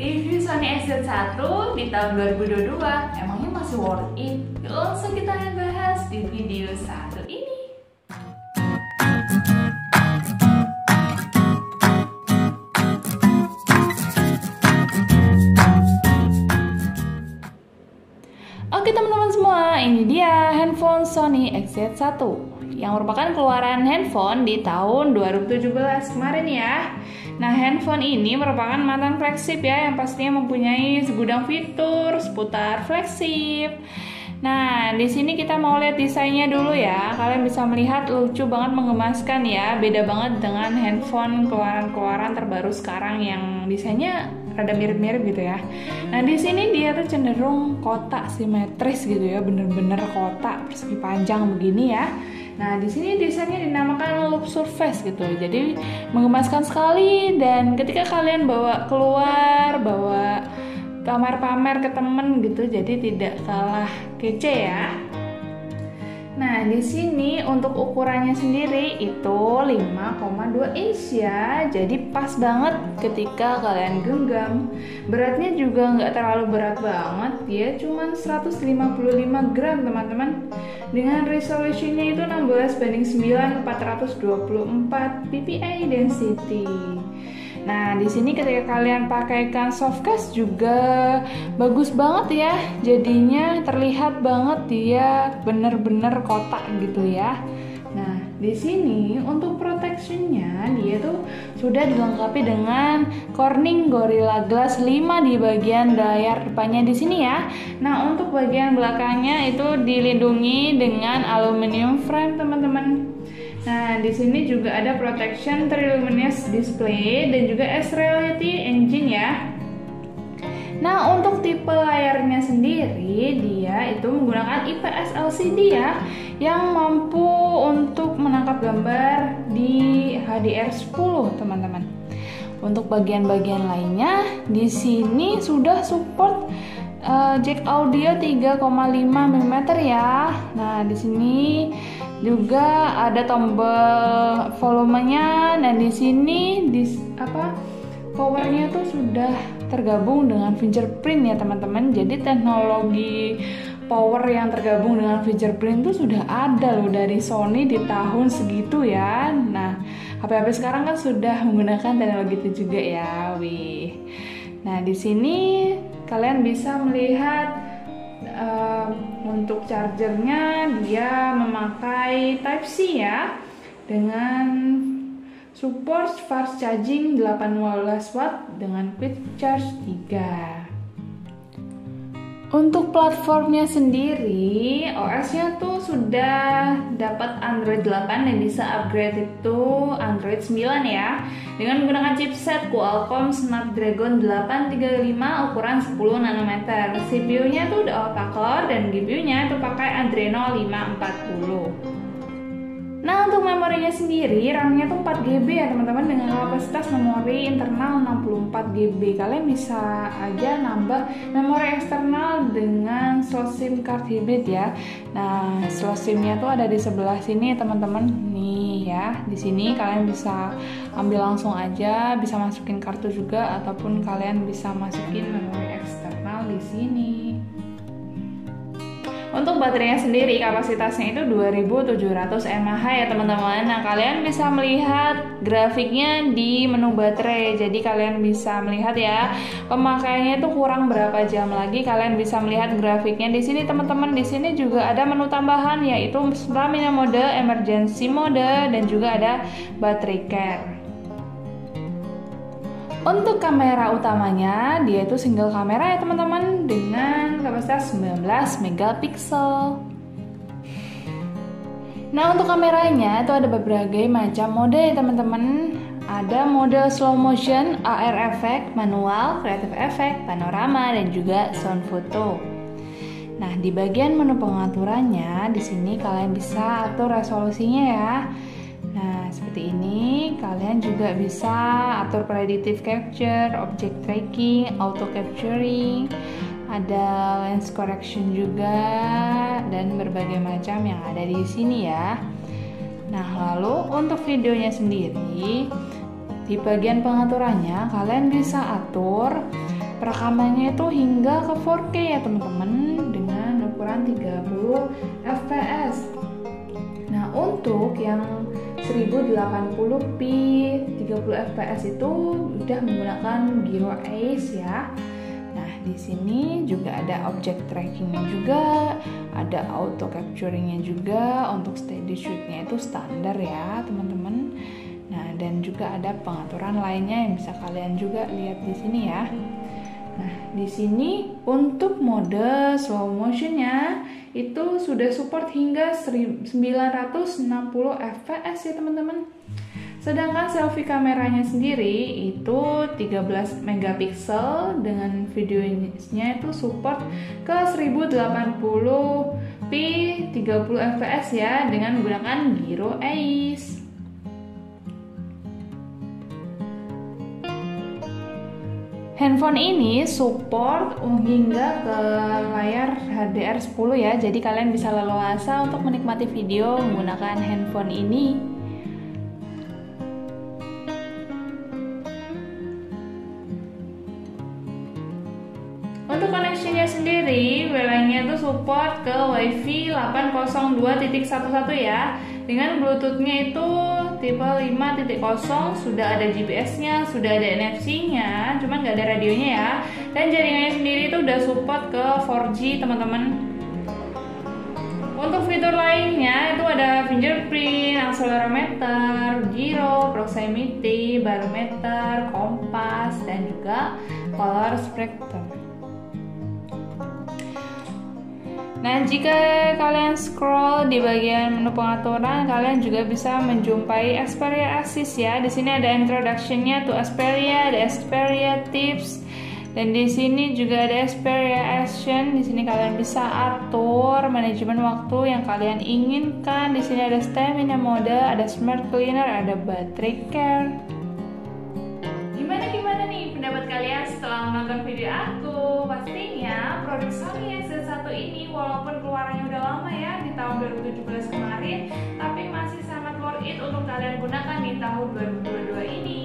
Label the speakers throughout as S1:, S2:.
S1: Review Sony XZ1 di tahun 2022 emangnya masih worth it? Langsung kita bahas di video satu ini. Oke teman-teman semua, ini dia handphone Sony XZ1 yang merupakan keluaran handphone di tahun 2017 kemarin ya. Nah, handphone ini merupakan mantan flagship ya, yang pastinya mempunyai segudang fitur seputar flagship. Nah, di sini kita mau lihat desainnya dulu ya. Kalian bisa melihat lucu banget, menggemaskan ya. Beda banget dengan handphone keluaran-keluaran terbaru sekarang yang desainnya rada mirip-mirip gitu ya. Nah, di sini dia tuh cenderung kotak simetris gitu ya, bener-bener kotak persegi panjang begini ya. Nah, di sini desainnya dinamakan loop surface gitu. Jadi menggemaskan sekali, dan ketika kalian bawa keluar, bawa pamer-pamer ke temen gitu, jadi tidak kalah kece ya. Nah, di sini untuk ukurannya sendiri itu 5,2 inch ya. Jadi pas banget ketika kalian genggam. Beratnya juga nggak terlalu berat banget, dia cuma 155 gram teman-teman. Dengan resolusinya itu 16:9 424 ppi density. Nah, di sini ketika kalian pakaikan softcase juga bagus banget ya. Jadinya terlihat banget dia bener-bener kotak gitu ya. Nah, di sini untuk protectionnya dia tuh sudah dilengkapi dengan Corning Gorilla Glass 5 di bagian layar depannya di sini ya. Nah, untuk bagian belakangnya itu dilindungi dengan aluminium frame teman-teman. Nah, di sini juga ada protection Triluminous display dan juga S-Reality engine ya. Nah, untuk tipe layarnya sendiri dia itu menggunakan IPS LCD ya, yang mampu untuk menangkap gambar di HDR10 teman-teman. Untuk bagian-bagian lainnya di sini sudah support jack audio 3,5 mm ya. Nah, di sini juga ada tombol volumenya. Nah, di sini powernya tuh sudah tergabung dengan fingerprint ya teman-teman. Jadi teknologi power yang tergabung dengan fingerprint itu sudah ada loh dari Sony di tahun segitu ya. Nah, HP-HP sekarang kan sudah menggunakan teknologi itu juga ya. Wih. Nah, di sini kalian bisa melihat untuk chargernya dia memakai Type-C ya, dengan support fast charging 18 watt dengan quick charge 3. Untuk platformnya sendiri, OS-nya tuh sudah dapat Android 8 dan bisa upgrade itu Android 9 ya. Dengan menggunakan chipset Qualcomm Snapdragon 835 ukuran 10 nanometer. CPU-nya tuh udah octa-core dan GPU-nya tuh pakai Adreno 540. Nah, untuk memorinya sendiri, RAM-nya tuh 4GB ya teman-teman, dengan kapasitas memori internal 64GB. Kalian bisa aja nambah memori eksternal dengan slot SIM card hybrid ya. Nah, slot SIM-nya tuh ada di sebelah sini teman-teman. Nih ya, di sini kalian bisa ambil langsung aja, bisa masukin kartu juga, ataupun kalian bisa masukin memori eksternal di sini. Untuk baterainya sendiri kapasitasnya itu 2700 mAh ya teman-teman. Nah, kalian bisa melihat grafiknya di menu baterai. Jadi kalian bisa melihat ya pemakaiannya itu kurang berapa jam lagi. Kalian bisa melihat grafiknya di sini teman-teman. Di sini juga ada menu tambahan yaitu stamina mode, emergency mode, dan juga ada battery care. Untuk kamera utamanya dia itu single kamera ya teman-teman, dengan kapasitas 19 megapiksel. Nah, untuk kameranya itu ada berbagai macam mode ya teman-teman. Ada mode slow motion, AR effect, manual, creative effect, panorama, dan juga sound photo. Nah, di bagian menu pengaturannya di sini kalian bisa atur resolusinya ya. Nah, seperti ini. Kalian juga bisa atur predictive capture, object tracking, auto capturing, ada lens correction juga, dan berbagai macam yang ada di sini ya. Nah, lalu untuk videonya sendiri, di bagian pengaturannya kalian bisa atur perekamannya itu hingga ke 4K ya teman-teman, dengan ukuran 30 fps. Nah, untuk yang 1080p 30 fps itu udah menggunakan Gyro Ace ya. Nah, di sini juga ada object trackingnya juga, ada auto capturingnya juga. Untuk steady shootnya itu standar ya teman-teman. Nah, dan juga ada pengaturan lainnya yang bisa kalian juga lihat di sini ya. Nah, di sini untuk mode slow motionnya itu sudah support hingga 960 fps ya teman-teman. Sedangkan selfie kameranya sendiri itu 13 megapiksel dengan videonya itu support ke 1080p 30 fps ya dengan menggunakan Gyro Ace. Handphone ini support hingga ke layar HDR10 ya, jadi kalian bisa leluasa untuk menikmati video menggunakan handphone ini. Untuk koneksinya sendiri, wilayahnya itu support ke Wi-Fi 802.11 ya. Dengan Bluetooth-nya itu tipe 5.0, sudah ada GPS-nya, sudah ada NFC-nya, cuman nggak ada radionya ya. Dan jaringannya sendiri itu udah support ke 4G teman-teman. Untuk fitur lainnya itu ada fingerprint, accelerometer, gyro, proximity, barometer, kompas, dan juga color spectrum. Nah, jika kalian scroll di bagian menu pengaturan, kalian juga bisa menjumpai Xperia Assist ya. Di sini ada introduction-nya to Xperia, ada Xperia Tips, dan di sini juga ada Xperia Action. Di sini kalian bisa atur manajemen waktu yang kalian inginkan. Di sini ada stamina mode, ada smart cleaner, ada battery care. Gimana nih pendapat kalian setelah menonton video aku? Pastinya produk Sony XZ1 ini walaupun keluarannya udah lama ya di tahun 2017 kemarin, tapi masih sangat worth it untuk kalian gunakan di tahun 2022 ini.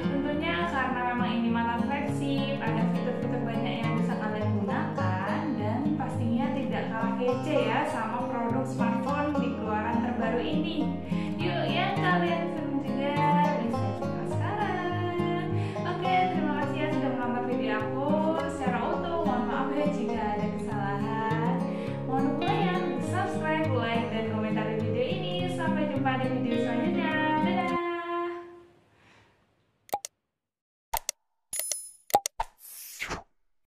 S1: Tentunya karena memang ini mata flagship, ada fitur-fitur banyak yang bisa kalian gunakan, dan pastinya tidak kalah kece ya sama produk smartphone di keluaran terbaru ini. Yuk yang kalian senang juga bisa coba sekarang. Oke, terima kasih ya sudah menonton video aku secara utuh. Mohon maaf ya jika ada kesalahan. Mohon dukungan yang subscribe, like, dan komentar di video ini. Sampai jumpa di video selanjutnya.